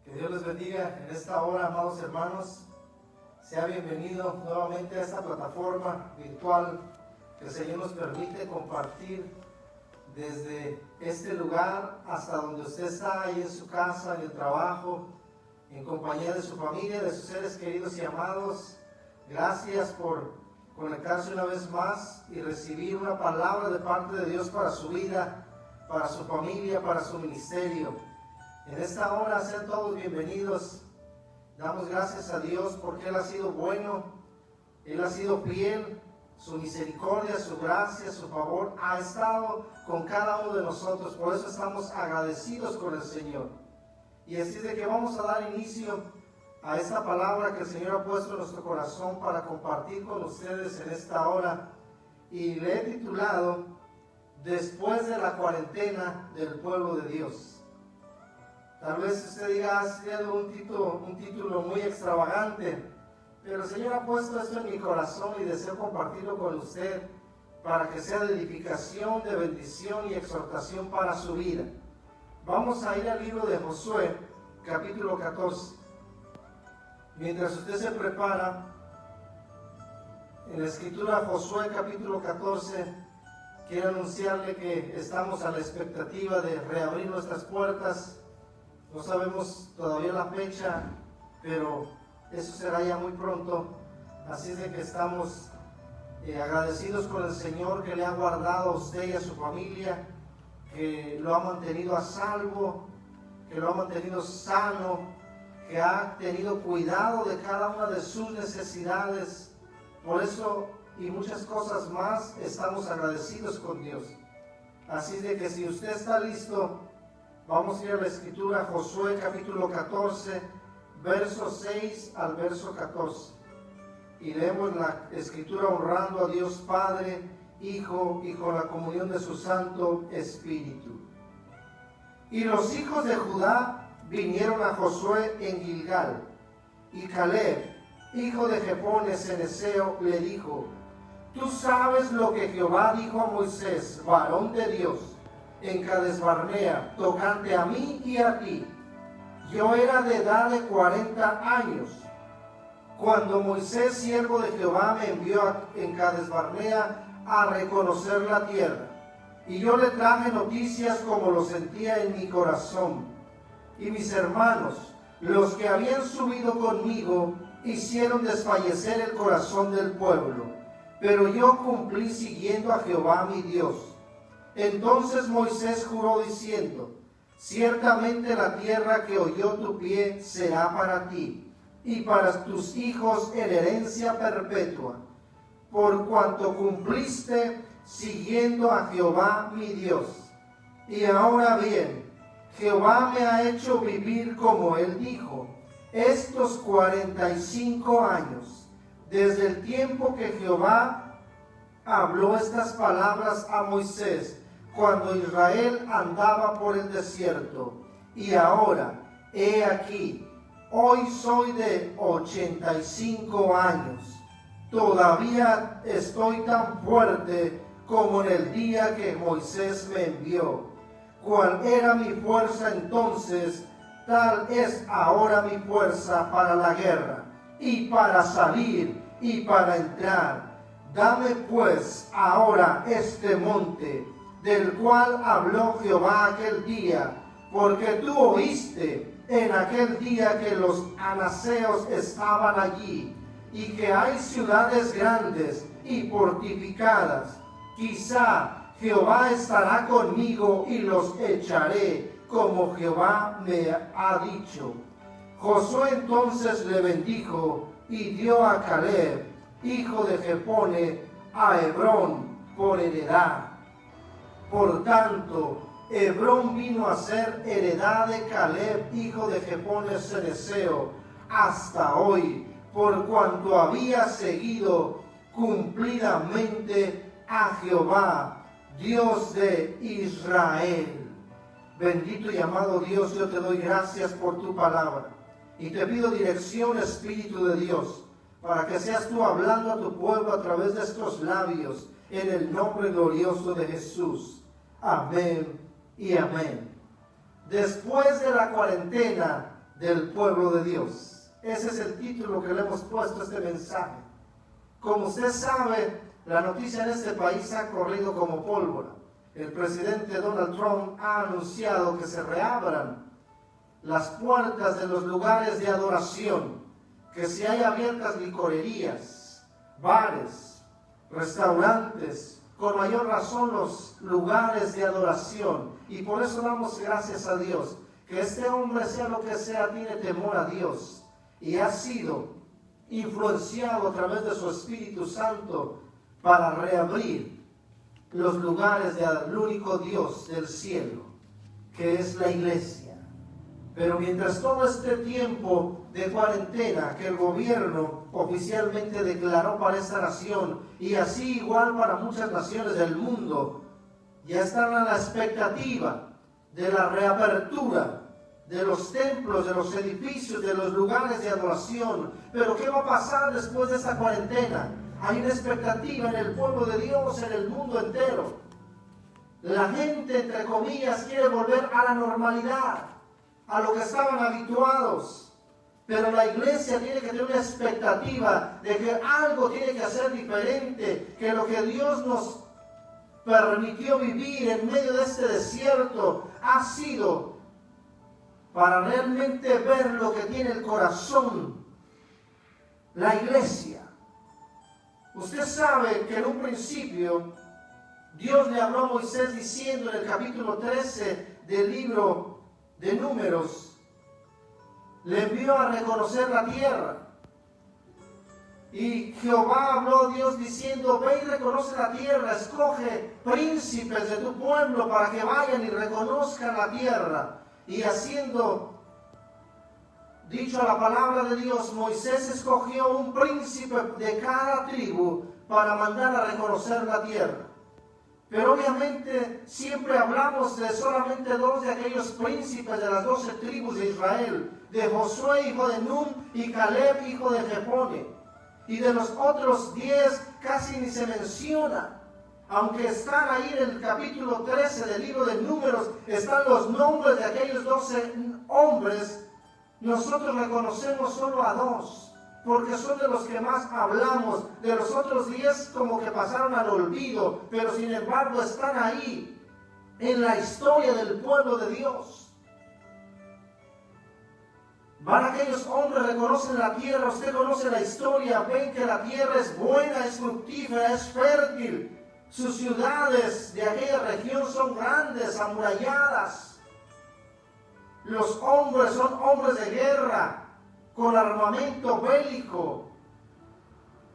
Que Dios les bendiga en esta hora, amados hermanos. Sea bienvenido nuevamente a esta plataforma virtual que el Señor nos permite compartir desde este lugar hasta donde usted está, ahí en su casa, en el trabajo, en compañía de su familia, de sus seres queridos y amados. Gracias por conectarse una vez más y recibir una palabra de parte de Dios para su vida, para su familia, para su ministerio. En esta hora sean todos bienvenidos. Damos gracias a Dios porque Él ha sido bueno, Él ha sido fiel, su misericordia, su gracia, su favor ha estado con cada uno de nosotros. Por eso estamos agradecidos con el Señor. Y así es de que vamos a dar inicio a esta palabra que el Señor ha puesto en nuestro corazón para compartir con ustedes en esta hora. Y le he titulado Después de la cuarentena del pueblo de Dios. Tal vez usted diga, ha sido un título muy extravagante, pero el Señor ha puesto esto en mi corazón y deseo compartirlo con usted para que sea de edificación, de bendición y exhortación para su vida. Vamos a ir al libro de Josué, capítulo 14. Mientras usted se prepara, en la escritura Josué, capítulo 14, quiero anunciarle que estamos a la expectativa de reabrir nuestras puertas. No sabemos todavía la fecha, pero eso será ya muy pronto. Así es de que estamos agradecidos con el Señor que le ha guardado a usted y a su familia, que lo ha mantenido a salvo, que lo ha mantenido sano, que ha tenido cuidado de cada una de sus necesidades. Por eso y muchas cosas más estamos agradecidos con Dios. Así es de que si usted está listo, vamos a ir a la escritura, Josué capítulo 14, verso 6 al verso 14. Y leemos la escritura honrando a Dios Padre, Hijo y con la comunión de su Santo Espíritu. Y los hijos de Judá vinieron a Josué en Gilgal. Y Caleb, hijo de Jefone Ceneseo, le dijo: Tú sabes lo que Jehová dijo a Moisés, varón de Dios, en Cades Barnea, tocante a mí y a ti. Yo era de edad de 40 años, cuando Moisés, siervo de Jehová, me envió en Cades Barnea a reconocer la tierra. Y yo le traje noticias como lo sentía en mi corazón. Y mis hermanos, los que habían subido conmigo, hicieron desfallecer el corazón del pueblo. Pero yo cumplí siguiendo a Jehová mi Dios. Entonces Moisés juró diciendo: Ciertamente la tierra que oyó tu pie será para ti, y para tus hijos en herencia perpetua, por cuanto cumpliste siguiendo a Jehová mi Dios. Y ahora bien, Jehová me ha hecho vivir como él dijo, estos 45 años, desde el tiempo que Jehová habló estas palabras a Moisés, cuando Israel andaba por el desierto. Y ahora, he aquí, hoy soy de 85 años. Todavía estoy tan fuerte como en el día que Moisés me envió. Cuál era mi fuerza entonces, tal es ahora mi fuerza para la guerra, y para salir, y para entrar. Dame pues ahora este monte, del cual habló Jehová aquel día, porque tú oíste en aquel día que los anaseos estaban allí, y que hay ciudades grandes y fortificadas. Quizá Jehová estará conmigo y los echaré, como Jehová me ha dicho. Josué entonces le bendijo y dio a Caleb, hijo de Jefone, a Hebrón por heredad. Por tanto, Hebrón vino a ser heredad de Caleb, hijo de Jefone Ceneseo, hasta hoy, por cuanto había seguido cumplidamente a Jehová, Dios de Israel. Bendito y amado Dios, yo te doy gracias por tu palabra y te pido dirección, Espíritu de Dios, para que seas tú hablando a tu pueblo a través de estos labios, en el nombre glorioso de Jesús. Amén y amén. Después de la cuarentena del pueblo de Dios. Ese es el título que le hemos puesto a este mensaje. Como usted sabe, la noticia en este país ha corrido como pólvora. El presidente Donald Trump ha anunciado que se reabran las puertas de los lugares de adoración, que si hay abiertas licorerías, bares, restaurantes, con mayor razón los lugares de adoración. Y por eso damos gracias a Dios, que este hombre, sea lo que sea, tiene temor a Dios y ha sido influenciado a través de su Espíritu Santo para reabrir los lugares del único Dios del cielo, que es la iglesia. Pero mientras todo este tiempo de cuarentena que el gobierno oficialmente declaró para esta nación, y así igual para muchas naciones del mundo, ya están a la expectativa de la reapertura de los templos, de los edificios, de los lugares de adoración. Pero ¿qué va a pasar después de esta cuarentena? Hay una expectativa en el pueblo de Dios, en el mundo entero. La gente, entre comillas, quiere volver a la normalidad, a lo que estaban habituados. Pero la iglesia tiene que tener una expectativa de que algo tiene que ser diferente, que lo que Dios nos permitió vivir en medio de este desierto ha sido para realmente ver lo que tiene el corazón, la iglesia. Usted sabe que en un principio Dios le habló a Moisés diciendo en el capítulo 13 del libro de Números, le envió a reconocer la tierra. Y Jehová habló a Dios diciendo, ve y reconoce la tierra, escoge príncipes de tu pueblo para que vayan y reconozcan la tierra. Y haciendo dicho a la palabra de Dios, Moisés escogió un príncipe de cada tribu para mandar a reconocer la tierra. Pero obviamente siempre hablamos de solamente dos de aquellos príncipes de las 12 tribus de Israel, de Josué hijo de Nun y Caleb hijo de Jefone. Y de los otros 10 casi ni se menciona. Aunque están ahí en el capítulo 13 del libro de Números, están los nombres de aquellos 12 hombres, nosotros reconocemos solo a 2, porque son de los que más hablamos. De los otros 10 como que pasaron al olvido, pero sin embargo están ahí en la historia del pueblo de Dios. Van aquellos hombres, reconocen la tierra, usted conoce la historia, ven que la tierra es buena, es fructífera, es fértil. Sus ciudades de aquella región son grandes, amuralladas. Los hombres son hombres de guerra, con armamento bélico,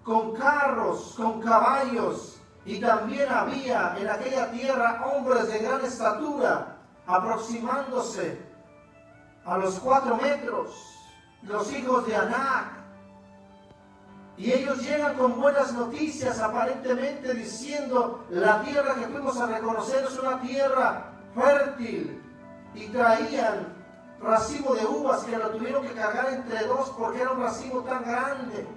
con carros, con caballos. Y también había en aquella tierra hombres de gran estatura, aproximándose a los 4 metros, los hijos de Anac. Y ellos llegan con buenas noticias, aparentemente diciendo, la tierra que fuimos a reconocer es una tierra fértil. Y traían racimo de uvas que lo tuvieron que cargar entre 2 porque era un racimo tan grande.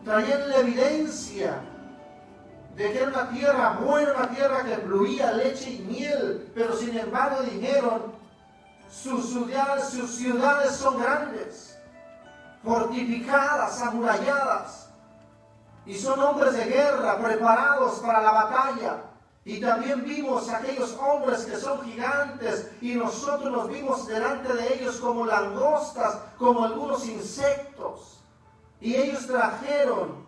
Traían la evidencia de que era una tierra buena, una tierra que fluía leche y miel. Pero sin embargo dijeron, sus ciudades son grandes, fortificadas, amuralladas, y son hombres de guerra preparados para la batalla. Y también vimos aquellos hombres que son gigantes, y nosotros nos vimos delante de ellos como langostas, como algunos insectos. Y ellos trajeron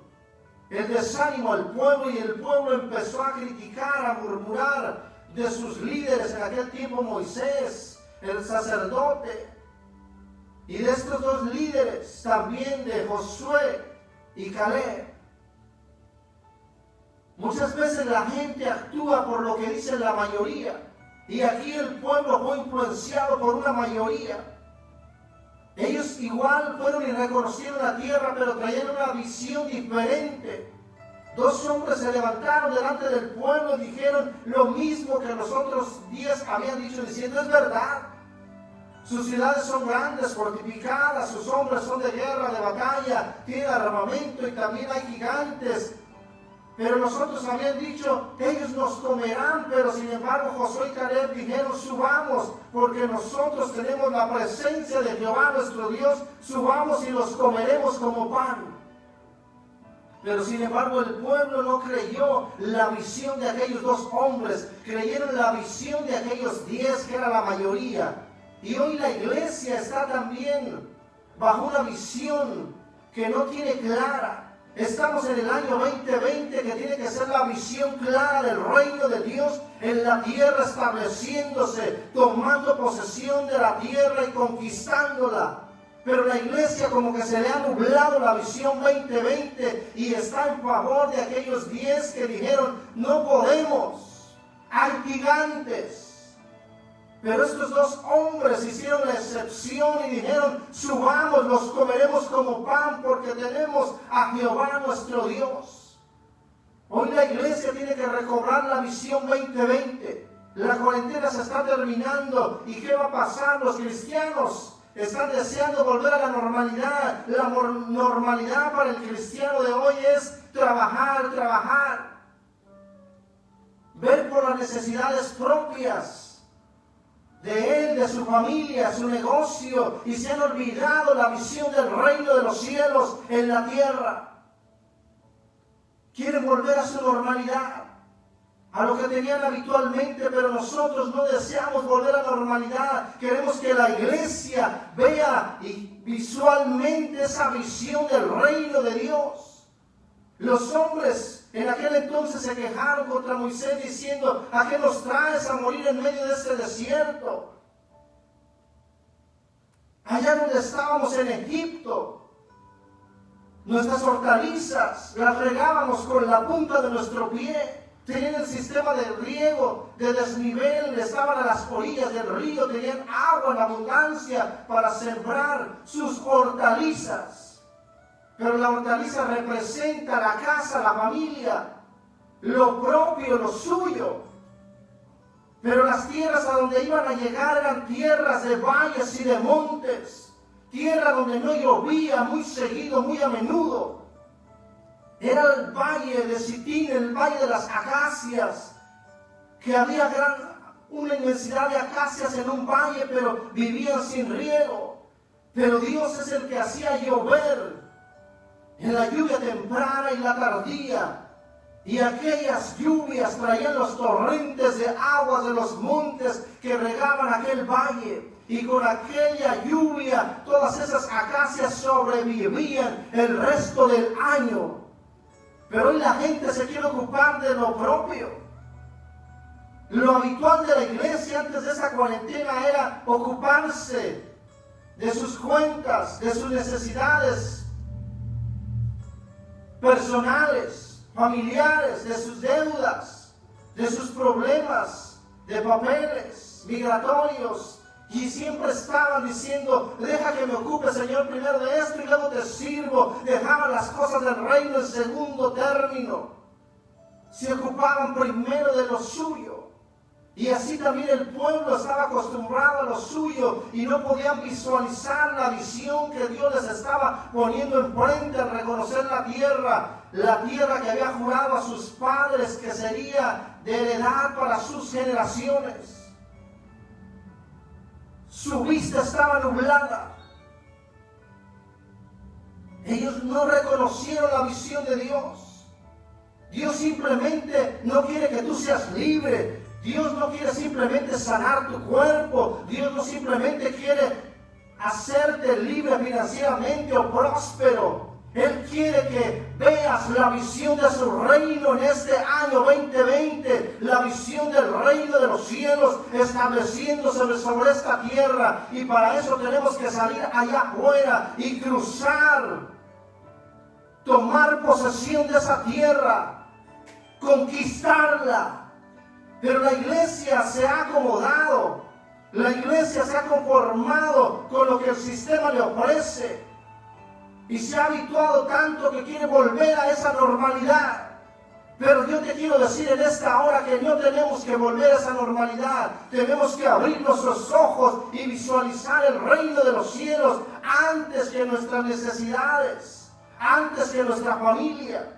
el desánimo al pueblo, y el pueblo empezó a criticar, a murmurar de sus líderes en aquel tiempo, Moisés, el sacerdote, y de estos 2 líderes también, de Josué y Caleb. Muchas veces la gente actúa por lo que dice la mayoría, y aquí el pueblo fue influenciado por una mayoría. Ellos igual fueron y reconocieron la tierra, pero traían una visión diferente. 2 hombres se levantaron delante del pueblo y dijeron lo mismo que los otros 10 habían dicho, diciendo, es verdad. Sus ciudades son grandes, fortificadas, sus hombres son de guerra, de batalla, tienen armamento y también hay gigantes. Pero nosotros habían dicho, ellos nos comerán, pero sin embargo Josué y Caleb dijeron, subamos, porque nosotros tenemos la presencia de Jehová nuestro Dios, subamos y los comeremos como pan. Pero sin embargo el pueblo no creyó la visión de aquellos dos hombres, creyeron la visión de aquellos 10 que era la mayoría. Y hoy la iglesia está también bajo una visión que no tiene clara. Estamos en el año 2020 que tiene que ser la visión clara del reino de Dios en la tierra, estableciéndose, tomando posesión de la tierra y conquistándola. Pero la iglesia como que se le ha nublado la visión 2020 y está en favor de aquellos 10 que dijeron, no podemos, hay gigantes. Pero estos dos hombres hicieron la excepción y dijeron, subamos, los comeremos como pan porque tenemos a Jehová nuestro Dios. Hoy la iglesia tiene que recobrar la visión 2020. La cuarentena se está terminando. ¿Y qué va a pasar? Los cristianos están deseando volver a la normalidad. La normalidad para el cristiano de hoy es trabajar. Ver por las necesidades propias de él, de su familia, su negocio, y se han olvidado la visión del reino de los cielos en la tierra. Quieren volver a su normalidad, a lo que tenían habitualmente, pero nosotros no deseamos volver a la normalidad. Queremos que la iglesia vea y visualmente esa visión del reino de Dios. Los hombres en aquel entonces se quejaron contra Moisés diciendo, ¿a qué nos traes a morir en medio de este desierto? Allá donde estábamos en Egipto, nuestras hortalizas las regábamos con la punta de nuestro pie. Tenían el sistema de riego, de desnivel, estaban a las orillas del río, tenían agua en abundancia para sembrar sus hortalizas. Pero la hortaliza representa la casa, la familia, lo propio, lo suyo. Pero las tierras a donde iban a llegar eran tierras de valles y de montes. Tierra donde no llovía muy seguido, muy a menudo. Era el valle de Sitín, el valle de las acacias, que había una inmensidad de acacias en un valle, pero vivían sin riego. Pero Dios es el que hacía llover en la lluvia temprana y la tardía, y aquellas lluvias traían los torrentes de aguas de los montes que regaban aquel valle, y con aquella lluvia todas esas acacias sobrevivían el resto del año. Pero hoy la gente se quiere ocupar de lo propio. Lo habitual de la iglesia antes de esa cuarentena era ocuparse de sus cuentas, de sus necesidades personales, familiares, de sus deudas, de sus problemas, de papeles migratorios, y siempre estaban diciendo, deja que me ocupe, Señor, primero de esto y luego te sirvo. Dejaban las cosas del reino en segundo término, se ocupaban primero de lo suyo. Y así también el pueblo estaba acostumbrado a lo suyo y no podían visualizar la visión que Dios les estaba poniendo enfrente al reconocer la tierra que había jurado a sus padres que sería de heredad para sus generaciones. Su vista estaba nublada. Ellos no reconocieron la visión de Dios. Dios simplemente no quiere que tú seas libre. Dios no quiere simplemente sanar tu cuerpo. Dios no simplemente quiere hacerte libre financieramente o próspero. Él quiere que veas la visión de su reino en este año 2020. La visión del reino de los cielos estableciéndose sobre esta tierra. Y para eso tenemos que salir allá afuera y cruzar. Tomar posesión de esa tierra. Conquistarla. Pero la iglesia se ha acomodado, la iglesia se ha conformado con lo que el sistema le ofrece y se ha habituado tanto que quiere volver a esa normalidad. Pero yo te quiero decir en esta hora que no tenemos que volver a esa normalidad. Tenemos que abrir nuestros ojos y visualizar el reino de los cielos antes que nuestras necesidades, antes que nuestra familia.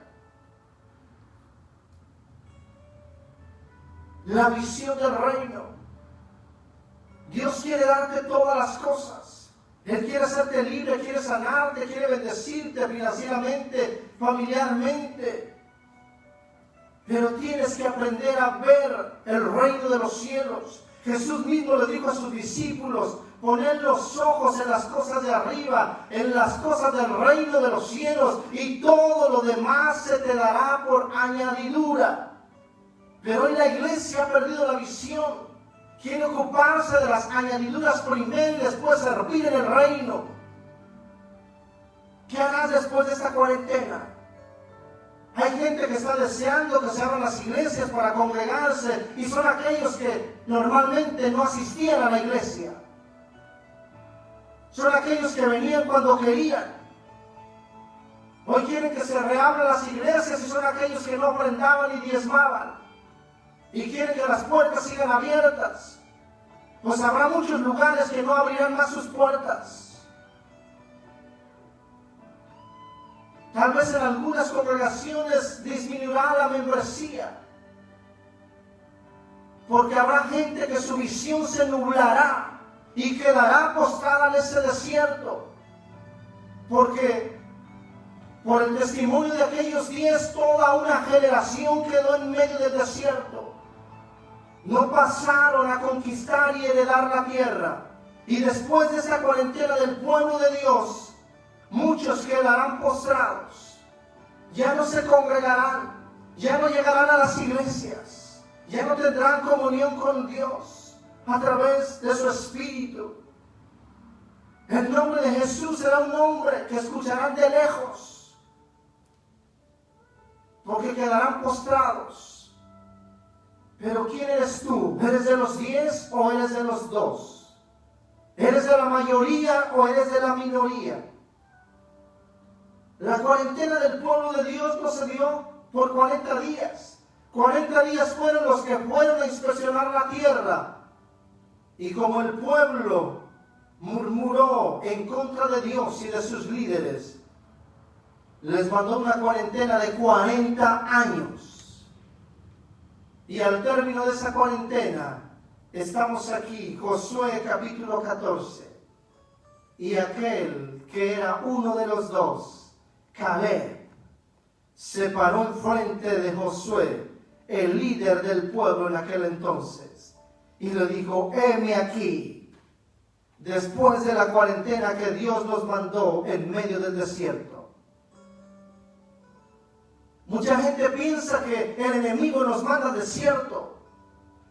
la visión del reino. Dios quiere darte todas las cosas. Él quiere hacerte libre, quiere sanarte, quiere bendecirte financieramente, familiarmente. Pero tienes que aprender a ver el reino de los cielos. Jesús mismo le dijo a sus discípulos: poned los ojos en las cosas de arriba, en las cosas del reino de los cielos, y todo lo demás se te dará por añadidura. Pero hoy la iglesia ha perdido la visión. Quiere ocuparse de las añadiduras primero y después servir en el reino. ¿Qué harás después de esta cuarentena? Hay gente que está deseando que se abran las iglesias para congregarse, y son aquellos que normalmente no asistían a la iglesia. Son aquellos que venían cuando querían. Hoy quieren que se reabran las iglesias, y son aquellos que no ofrendaban y diezmaban. Y quieren que las puertas sigan abiertas. Pues habrá muchos lugares que no abrirán más sus puertas. Tal vez en algunas congregaciones disminuirá la membresía, porque habrá gente que su visión se nublará y quedará postrada en ese desierto, porque por el testimonio de aquellos 10 toda una generación quedó en medio del desierto. No pasaron a conquistar y heredar la tierra. Y después de esta cuarentena del pueblo de Dios, muchos quedarán postrados. Ya no se congregarán, ya no llegarán a las iglesias, ya no tendrán comunión con Dios a través de su Espíritu. El nombre de Jesús será un nombre que escucharán de lejos, porque quedarán postrados. Pero ¿quién eres tú? ¿Eres de los 10 o eres de los 2? ¿Eres de la mayoría o eres de la minoría? La cuarentena del pueblo de Dios no se dio por 40 días. 40 días fueron los que fueron a inspeccionar la tierra. Y como el pueblo murmuró en contra de Dios y de sus líderes, les mandó una cuarentena de 40 años. Y al término de esa cuarentena, estamos aquí, Josué capítulo 14. Y aquel que era uno de los 2, Caleb, se paró enfrente de Josué, el líder del pueblo en aquel entonces, y le dijo: heme aquí, después de la cuarentena que Dios nos mandó en medio del desierto. Mucha gente piensa que el enemigo nos manda al desierto,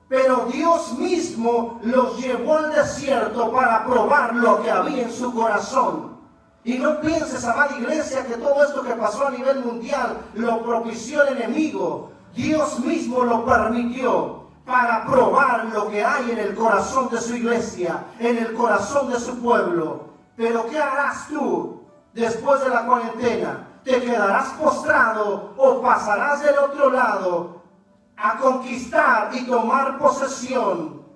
pero Dios mismo los llevó al desierto para probar lo que había en su corazón. Y no pienses, amada iglesia, que todo esto que pasó a nivel mundial lo propició el enemigo. Dios mismo lo permitió para probar lo que hay en el corazón de su iglesia, en el corazón de su pueblo. Pero ¿qué harás tú después de la cuarentena? ¿Te quedarás postrado o pasarás del otro lado a conquistar y tomar posesión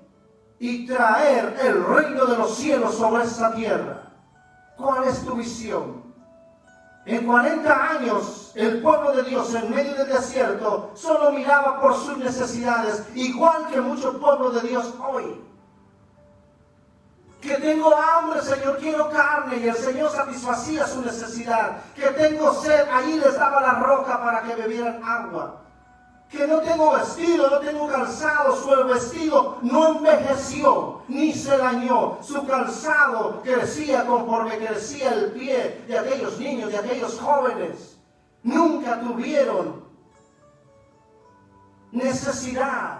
y traer el reino de los cielos sobre esta tierra? ¿Cuál es tu visión? En 40 años, el pueblo de Dios en medio del desierto solo miraba por sus necesidades, igual que mucho pueblo de Dios hoy. Que tengo hambre, Señor, quiero carne, y el Señor satisfacía su necesidad. Que tengo sed, allí les daba la roca para que bebieran agua. Que no tengo vestido, no tengo calzado, su vestido no envejeció, ni se dañó. Su calzado crecía conforme crecía el pie de aquellos niños, de aquellos jóvenes. Nunca tuvieron necesidad.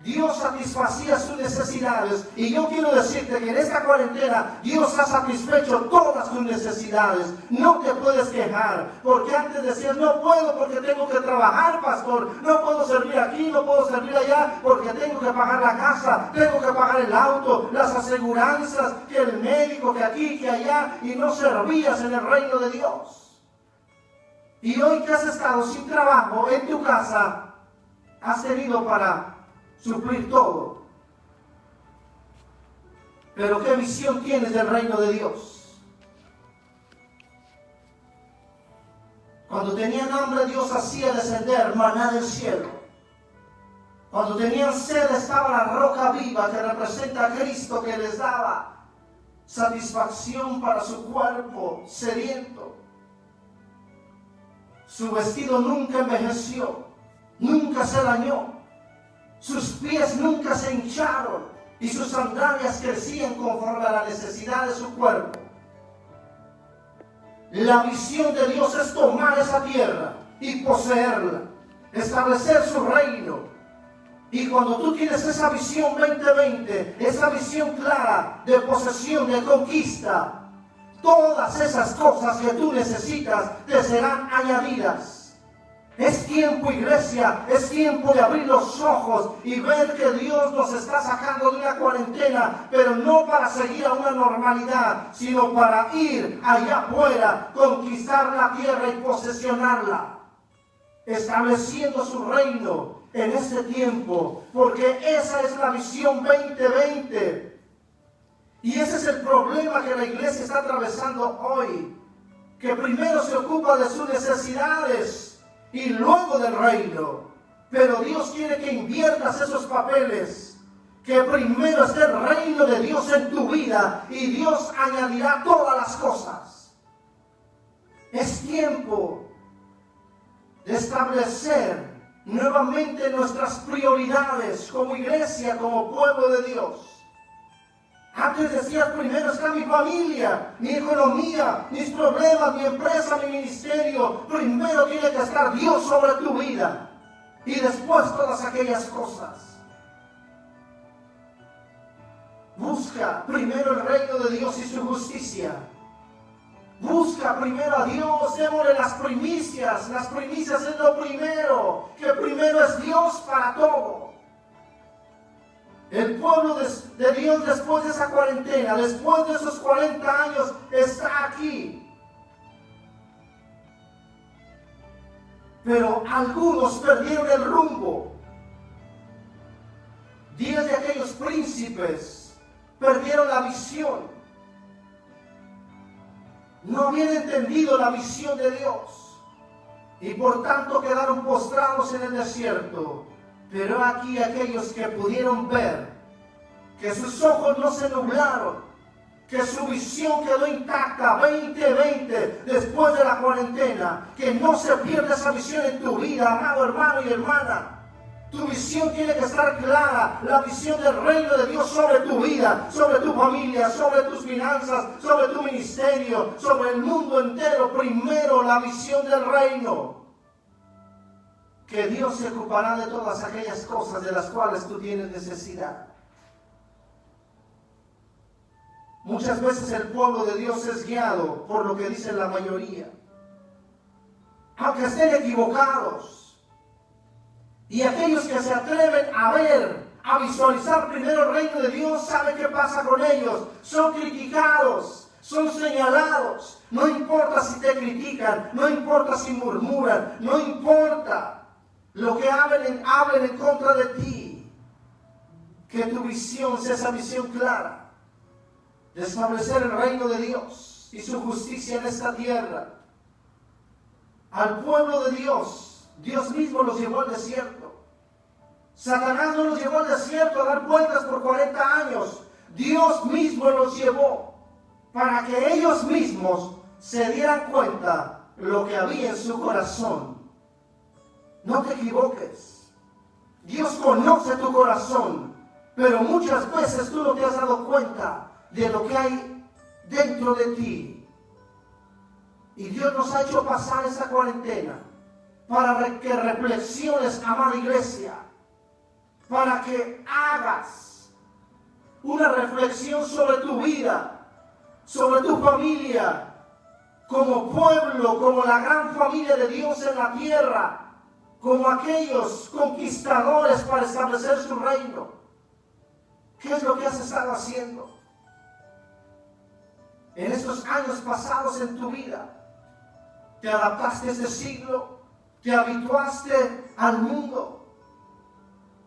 Dios satisfacía sus necesidades, y yo quiero decirte que en esta cuarentena Dios ha satisfecho todas tus necesidades. No te puedes quejar, porque antes decías: no puedo porque tengo que trabajar, pastor, no puedo servir aquí, no puedo servir allá, porque tengo que pagar la casa, tengo que pagar el auto, las aseguranzas, que el médico, que aquí, que allá, y no servías en el reino de Dios. Y hoy que has estado sin trabajo en tu casa, has tenido para suplir todo. Pero ¿qué visión tienes del reino de Dios? Cuando tenían hambre, Dios hacía descender maná del cielo. Cuando tenían sed estaba la roca viva que representa a Cristo, que les daba satisfacción para su cuerpo sediento. Su vestido nunca envejeció, nunca se dañó. Sus pies nunca se hincharon y sus sandalias crecían conforme a la necesidad de su cuerpo. La visión de Dios es tomar esa tierra y poseerla, establecer su reino. Y cuando tú tienes esa visión 2020, esa visión clara de posesión, de conquista, todas esas cosas que tú necesitas te serán añadidas. Es tiempo, iglesia, es tiempo de abrir los ojos y ver que Dios nos está sacando de una cuarentena, pero no para seguir a una normalidad, sino para ir allá afuera, conquistar la tierra y posesionarla, estableciendo su reino en este tiempo, porque esa es la visión 2020. Y ese es el problema que la iglesia está atravesando hoy, que primero se ocupa de sus necesidades y luego del reino. Pero Dios quiere que inviertas esos papeles, que primero esté el reino de Dios en tu vida y Dios añadirá todas las cosas. Es tiempo de establecer nuevamente nuestras prioridades como iglesia, como pueblo de Dios. Antes decías, primero está mi familia, mi economía, mis problemas, mi empresa, mi ministerio. Primero tiene que estar Dios sobre tu vida y después todas aquellas cosas. Busca primero el reino de Dios y su justicia. Busca primero a Dios, démosle las primicias. Las primicias es lo primero, que primero es Dios para todo. El pueblo de Dios después de esa cuarentena, después de esos 40 años, está aquí. Pero algunos perdieron el rumbo. 10 de aquellos príncipes perdieron la visión. No habían entendido la visión de Dios y por tanto quedaron postrados en el desierto. Pero aquí aquellos que pudieron ver, que sus ojos no se nublaron, que su visión quedó intacta 2020 después de la cuarentena, que no se pierda esa visión en tu vida, amado hermano y hermana. Tu visión tiene que estar clara, la visión del reino de Dios sobre tu vida, sobre tu familia, sobre tus finanzas, sobre tu ministerio, sobre el mundo entero. Primero la visión del reino. Que Dios se ocupará de todas aquellas cosas de las cuales tú tienes necesidad. Muchas veces el pueblo de Dios es guiado por lo que dice la mayoría, aunque estén equivocados. Y aquellos que se atreven a ver, a visualizar primero el reino de Dios, ¿saben qué pasa con ellos? Son criticados, son señalados. No importa si te critican, no importa si murmuran, no importa lo que hablen en contra de ti. Que tu visión sea esa visión clara de establecer el reino de Dios y su justicia en esta tierra. Al pueblo de Dios, Dios mismo los llevó al desierto. Satanás no los llevó al desierto a dar vueltas por 40 años. Dios mismo los llevó para que ellos mismos se dieran cuenta lo que había en su corazón. No te equivoques. Dios conoce tu corazón, pero muchas veces tú no te has dado cuenta de lo que hay dentro de ti. Y Dios nos ha hecho pasar esa cuarentena para que reflexiones, amada iglesia, para que hagas una reflexión sobre tu vida, sobre tu familia, como pueblo, como la gran familia de Dios en la tierra, como aquellos conquistadores para establecer su reino. ¿Qué es lo que has estado haciendo en estos años pasados en tu vida? ¿Te adaptaste a este siglo? ¿Te habituaste al mundo?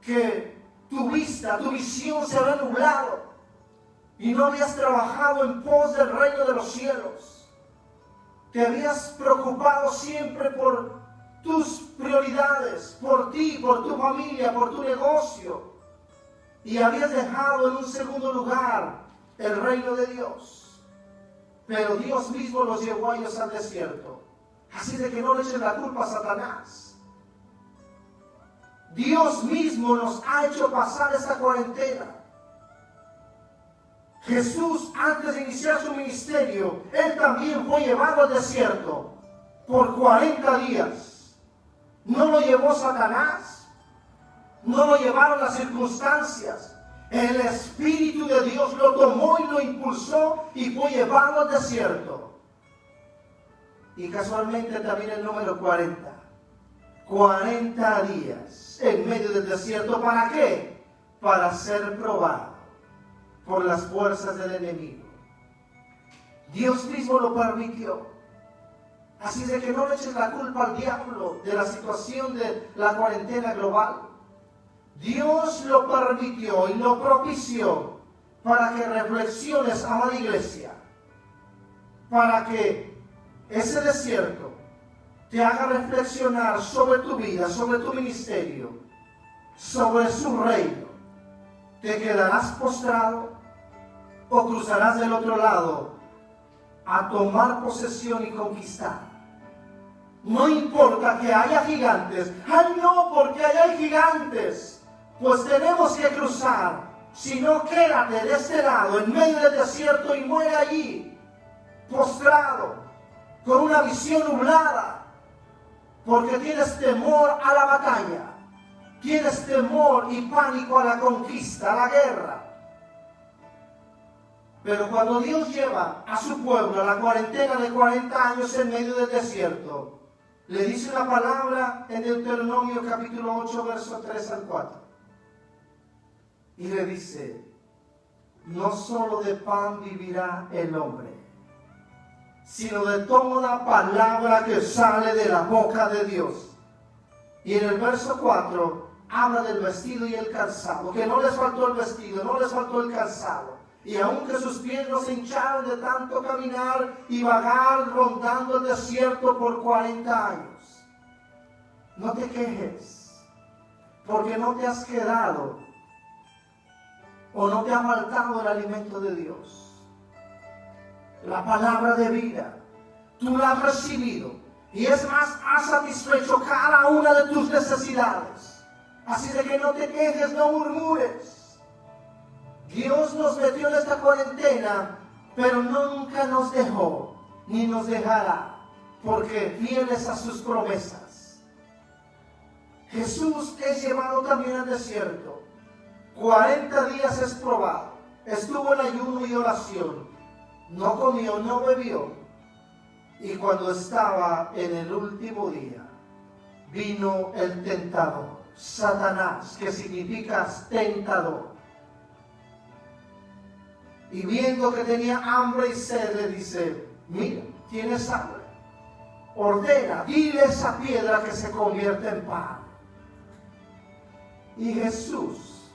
Que tu vista, tu visión se había nublado y no habías trabajado en pos del reino de los cielos. Te habías preocupado siempre por tus prioridades, por ti, por tu familia, por tu negocio, y habías dejado en un segundo lugar el reino de Dios. Pero Dios mismo los llevó a ellos al desierto. Así de que no le echen la culpa a Satanás. Dios mismo nos ha hecho pasar esta cuarentena. Jesús, antes de iniciar su ministerio, Él también fue llevado al desierto por 40 días. No lo llevó Satanás, no lo llevaron las circunstancias. El Espíritu de Dios lo tomó y lo impulsó y fue llevado al desierto. Y casualmente también el número 40. 40 días en medio del desierto. ¿Para qué? Para ser probado por las fuerzas del enemigo. Dios mismo lo permitió. Así de que no le eches la culpa al diablo de la situación de la cuarentena global. Dios lo permitió y lo propició para que reflexiones, amada iglesia, para que ese desierto te haga reflexionar sobre tu vida, sobre tu ministerio, sobre su reino. ¿Te quedarás postrado o cruzarás del otro lado a tomar posesión y conquistar? No importa que haya gigantes. ¡Ay, no! Porque allá hay gigantes. Pues tenemos que cruzar. Si no, quédate de este lado, en medio del desierto, y muere allí, postrado, con una visión nublada, porque tienes temor a la batalla, tienes temor y pánico a la conquista, a la guerra. Pero cuando Dios lleva a su pueblo a la cuarentena de 40 años en medio del desierto, le dice una palabra en Deuteronomio capítulo 8, verso 3 al 4. Y le dice: no solo de pan vivirá el hombre, sino de toda palabra que sale de la boca de Dios. Y en el verso 4 habla del vestido y el calzado, que no les faltó el vestido, no les faltó el calzado. Y aunque sus pies no se hincharon de tanto caminar y vagar rondando el desierto por 40 años, no te quejes, porque no te has quedado o no te ha faltado el alimento de Dios. La palabra de vida, tú la has recibido, y es más, has satisfecho cada una de tus necesidades. Así de que no te quejes, no murmures. Dios nos metió en esta cuarentena, pero nunca nos dejó, ni nos dejará, porque fieles a sus promesas. Jesús es llevado también al desierto. 40 días es probado. Estuvo en ayuno y oración. No comió, no bebió. Y cuando estaba en el último día, vino el tentador, Satanás, que significa tentador. Y viendo que tenía hambre y sed, le dice: mira, tienes hambre. Ordena, dile a esa piedra que se convierta en pan. Y Jesús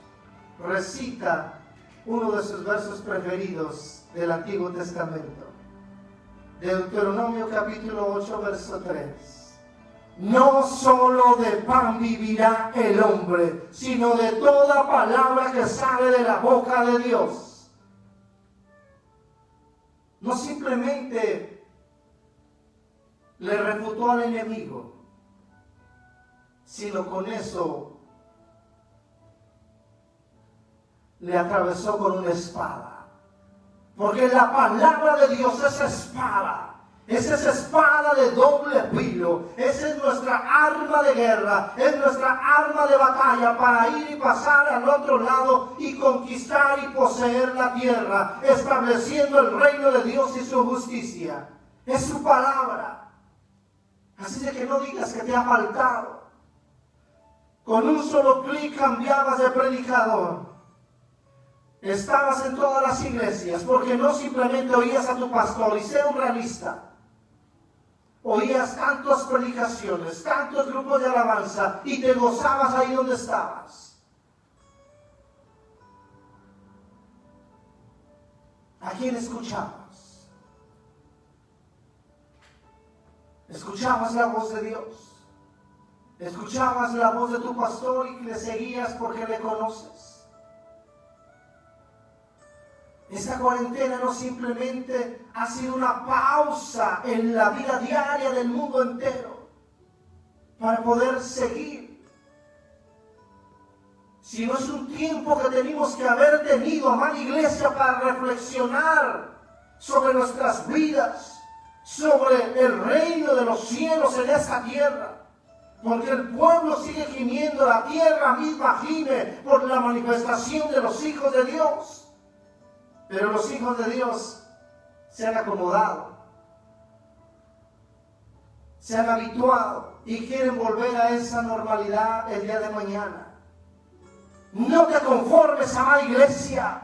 recita uno de sus versos preferidos del Antiguo Testamento. Deuteronomio capítulo 8, verso 3. No solo de pan vivirá el hombre, sino de toda palabra que sale de la boca de Dios. No simplemente le refutó al enemigo, sino con eso le atravesó con una espada. Porque la palabra de Dios es espada. Es esa espada de doble filo. Esa es nuestra arma de guerra. Es nuestra arma de batalla para ir y pasar al otro lado y conquistar y poseer la tierra, estableciendo el reino de Dios y su justicia. Es su palabra. Así de que no digas que te ha faltado. Con un solo clic cambiabas de predicador. Estabas en todas las iglesias, porque no simplemente oías a tu pastor, y sé un realista. Oías tantas predicaciones, tantos grupos de alabanza, y te gozabas ahí donde estabas. ¿A quién escuchabas? ¿Escuchabas la voz de Dios? Escuchabas la voz de tu pastor y le seguías porque le conoces. Esta cuarentena no simplemente ha sido una pausa en la vida diaria del mundo entero para poder seguir, sino es un tiempo que tenemos que haber tenido, amada iglesia, para reflexionar sobre nuestras vidas, sobre el reino de los cielos en esta tierra. Porque el pueblo sigue gimiendo, la tierra misma gime por la manifestación de los hijos de Dios. Pero los hijos de Dios se han acomodado, se han habituado y quieren volver a esa normalidad el día de mañana. No te conformes, amada iglesia.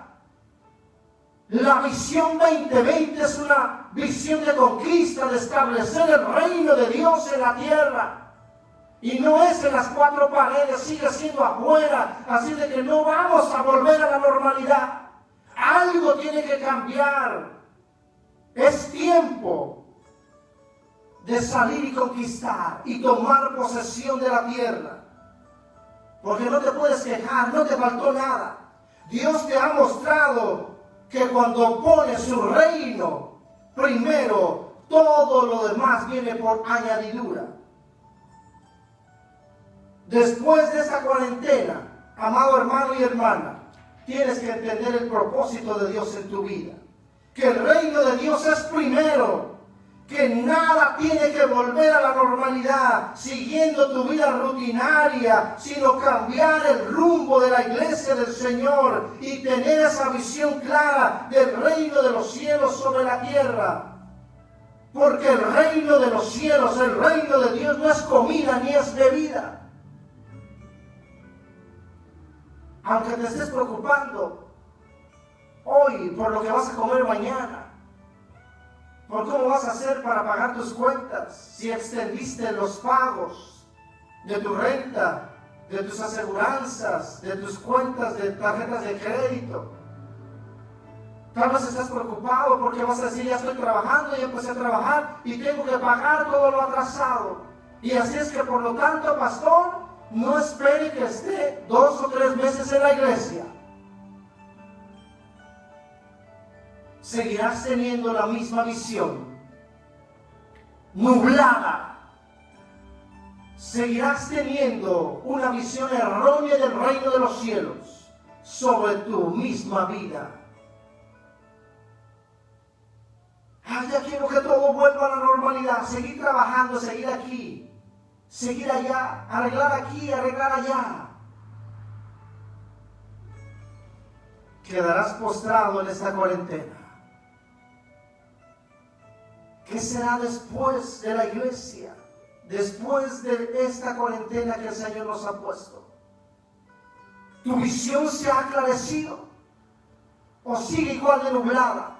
La visión 2020 es una visión de conquista, de establecer el reino de Dios en la tierra. Y no es en las cuatro paredes, sigue siendo afuera. Así de que no vamos a volver a la normalidad. Algo tiene que cambiar. Es tiempo de salir y conquistar y tomar posesión de la tierra. Porque no te puedes quejar, no te faltó nada. Dios te ha mostrado que cuando pone su reino primero, todo lo demás viene por añadidura. Después de esa cuarentena, amado hermano y hermana, tienes que entender el propósito de Dios en tu vida. Que el reino de Dios es primero. Que nada tiene que volver a la normalidad, siguiendo tu vida rutinaria, sino cambiar el rumbo de la iglesia del Señor y tener esa visión clara del reino de los cielos sobre la tierra. Porque el reino de los cielos, el reino de Dios no es comida ni es bebida. Aunque te estés preocupando hoy por lo que vas a comer mañana, por cómo vas a hacer para pagar tus cuentas, si extendiste los pagos de tu renta, de tus aseguranzas, de tus cuentas de tarjetas de crédito. Tal vez estás preocupado porque vas a decir, ya estoy trabajando, ya empecé a trabajar y tengo que pagar todo lo atrasado. Y así es que por lo tanto, pastor, no espere que esté 2 o 3 meses en la iglesia. Seguirás teniendo la misma visión, nublada. Seguirás teniendo una visión errónea del reino de los cielos sobre tu misma vida. Ya quiero que todo vuelva a la normalidad, seguir trabajando, seguir aquí, seguir allá, arreglar aquí, arreglar allá. Quedarás postrado en esta cuarentena. ¿Qué será después de la iglesia? Después de esta cuarentena que el Señor nos ha puesto. ¿Tu visión se ha aclarecido? ¿O sigue igual de nublada?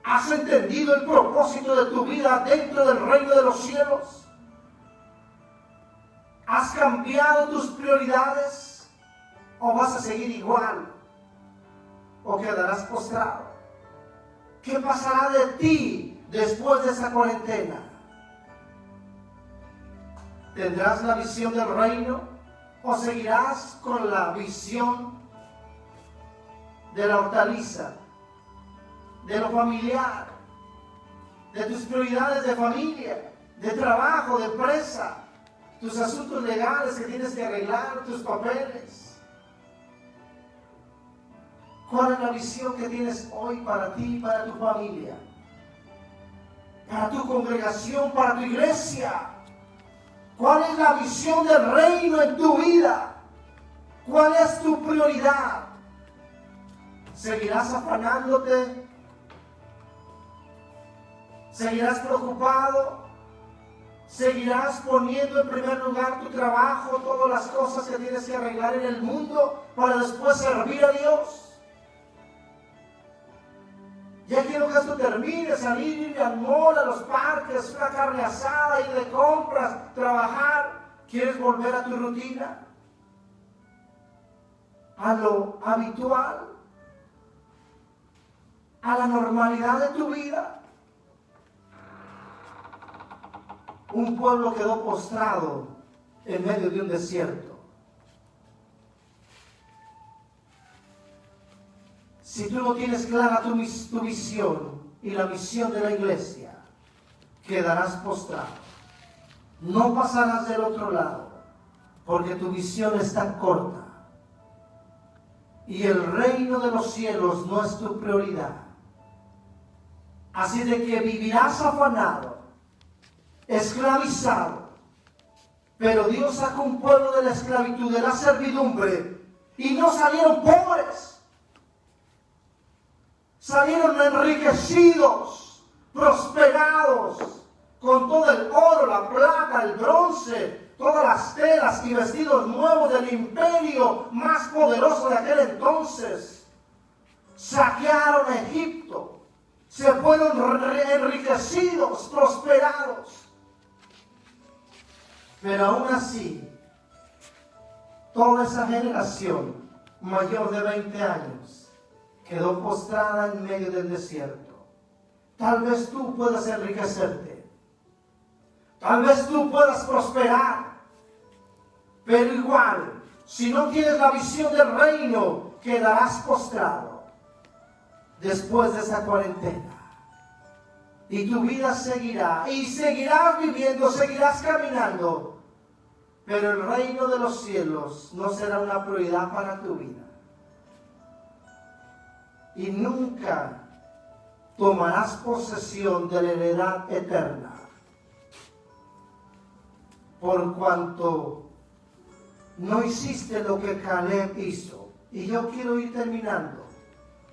¿Has entendido el propósito de tu vida dentro del reino de los cielos? ¿Has cambiado tus prioridades? ¿O vas a seguir igual? ¿O quedarás postrado? ¿Qué pasará de ti después de esa cuarentena? ¿Tendrás la visión del reino o seguirás con la visión de la hortaliza, de lo familiar, de tus prioridades de familia, de trabajo, de empresa, tus asuntos legales que tienes que arreglar, tus papeles? ¿Cuál es la visión que tienes hoy para ti y para tu familia? Para tu congregación, para tu iglesia. ¿Cuál es la visión del reino en tu vida? ¿Cuál es tu prioridad? ¿Seguirás afanándote? ¿Seguirás preocupado? ¿Seguirás poniendo en primer lugar tu trabajo, todas las cosas que tienes que arreglar en el mundo para después servir a Dios? Ya quiero que esto termine, salir, ir al mall, a los parques, una carne asada, ir de compras, trabajar. ¿Quieres volver a tu rutina? ¿A lo habitual? ¿A la normalidad de tu vida? Un pueblo quedó postrado en medio de un desierto. Si tú no tienes clara tu visión y la misión de la iglesia, quedarás postrado. No pasarás del otro lado, porque tu visión es tan corta. Y el reino de los cielos no es tu prioridad. Así de que vivirás afanado, esclavizado. Pero Dios sacó un pueblo de la esclavitud, de la servidumbre, y no salieron pobres. Salieron enriquecidos, prosperados, con todo el oro, la plata, el bronce, todas las telas y vestidos nuevos del imperio más poderoso de aquel entonces. Saquearon a Egipto, se fueron enriquecidos, prosperados. Pero aún así, toda esa generación mayor de 20 años quedó postrada en medio del desierto. Tal vez tú puedas enriquecerte, tal vez tú puedas prosperar, pero igual, si no tienes la visión del reino, quedarás postrado después de esa cuarentena. Y tu vida seguirá, y seguirás viviendo, seguirás caminando, pero el reino de los cielos no será una prioridad para tu vida. Y nunca tomarás posesión de la heredad eterna, por cuanto no hiciste lo que Caleb hizo. Y yo quiero ir terminando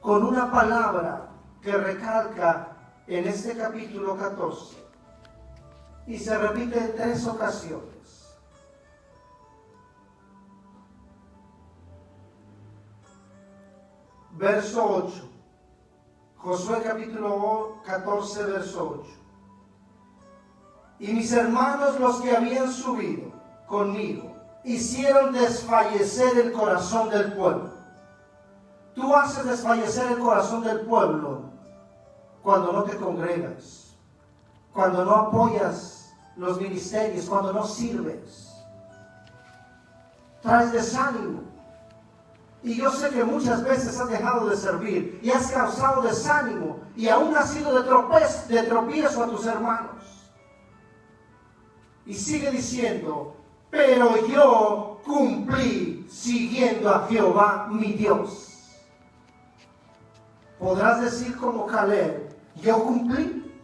con una palabra que recalca en este capítulo 14 y se repite en 3 ocasiones. Verso 8. Josué capítulo 14, verso 8. Y mis hermanos, los que habían subido conmigo, hicieron desfallecer el corazón del pueblo. Tú haces desfallecer el corazón del pueblo cuando no te congregas, cuando no apoyas los ministerios, cuando no sirves. Traes desánimo. Y yo sé que muchas veces has dejado de servir y has causado desánimo y aún has sido de tropiezo a tus hermanos. Y sigue diciendo, pero yo cumplí siguiendo a Jehová mi Dios. Podrás decir como Caleb, yo cumplí.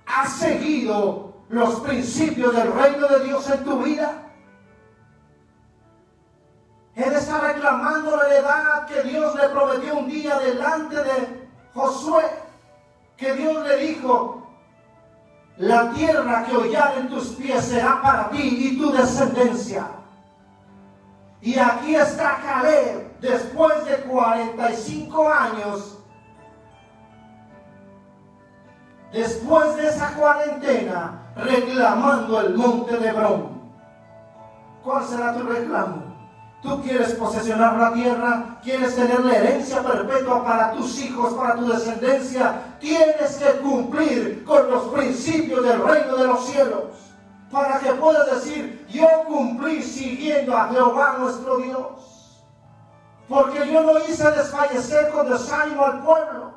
¿Has seguido los principios del reino de Dios en tu vida? Él está reclamando la heredad que Dios le prometió un día delante de Josué, que Dios le dijo, la tierra que hollaren tus pies será para ti y tu descendencia. Y aquí está Caleb, después de 45 años, después de esa cuarentena, reclamando el monte de Hebrón. ¿Cuál será tu reclamo? ¿Tú quieres posesionar la tierra? ¿Quieres tener la herencia perpetua para tus hijos, para tu descendencia? Tienes que cumplir con los principios del reino de los cielos para que puedas decir, yo cumplí siguiendo a Jehová nuestro Dios. Porque yo no hice desfallecer con desánimo al pueblo,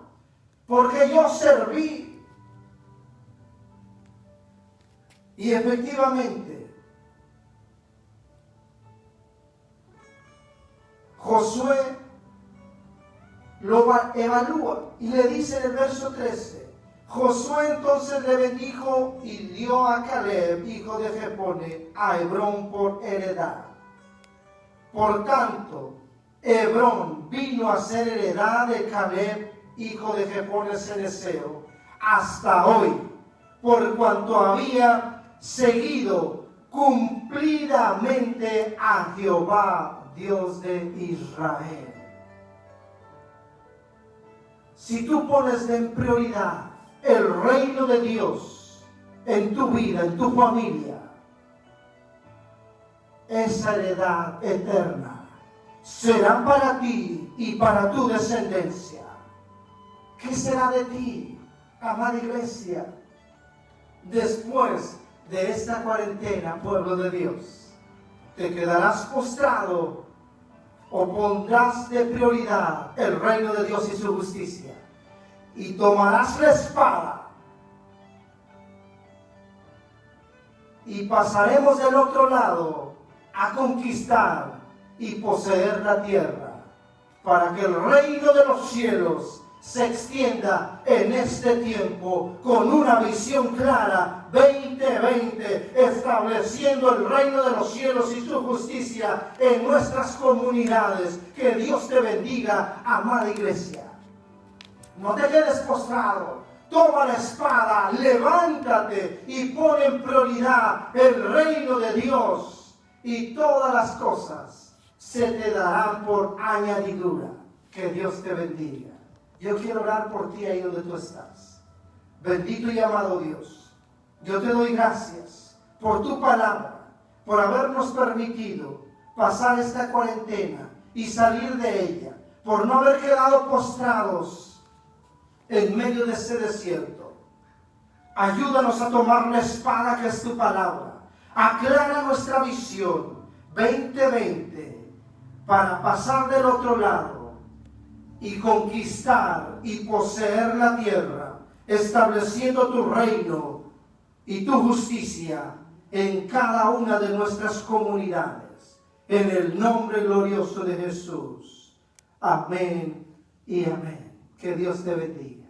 porque yo serví. Y efectivamente, Josué lo evalúa y le dice en el verso 13, Josué entonces le bendijo y dio a Caleb, hijo de Jefone, a Hebrón por heredad. Por tanto, Hebrón vino a ser heredad de Caleb, hijo de Jefone ceneseo, hasta hoy, por cuanto había seguido cumplidamente a Jehová, Dios de Israel. Si tú pones en prioridad el reino de Dios en tu vida, en tu familia, esa heredad eterna será para ti y para tu descendencia. ¿Qué será de ti, amada iglesia, después de esta cuarentena, pueblo de Dios? ¿Te quedarás postrado o pondrás de prioridad el reino de Dios y su justicia? Y tomarás la espada y pasaremos del otro lado a conquistar y poseer la tierra, para que el reino de los cielos se extienda en este tiempo con una visión clara 2020, estableciendo el reino de los cielos y su justicia en nuestras comunidades. Que Dios te bendiga, amada iglesia. No te quedes postrado. Toma la espada, levántate y pon en prioridad el reino de Dios, y todas las cosas se te darán por añadidura. Que Dios te bendiga. Yo quiero orar por ti ahí donde tú estás. Bendito y amado Dios, yo te doy gracias por tu palabra, por habernos permitido pasar esta cuarentena y salir de ella, por no haber quedado postrados en medio de ese desierto. Ayúdanos a tomar la espada que es tu palabra. Aclara nuestra visión 2020 para pasar del otro lado y conquistar y poseer la tierra, estableciendo tu reino y tu justicia en cada una de nuestras comunidades. En el nombre glorioso de Jesús. Amén y amén. Que Dios te bendiga.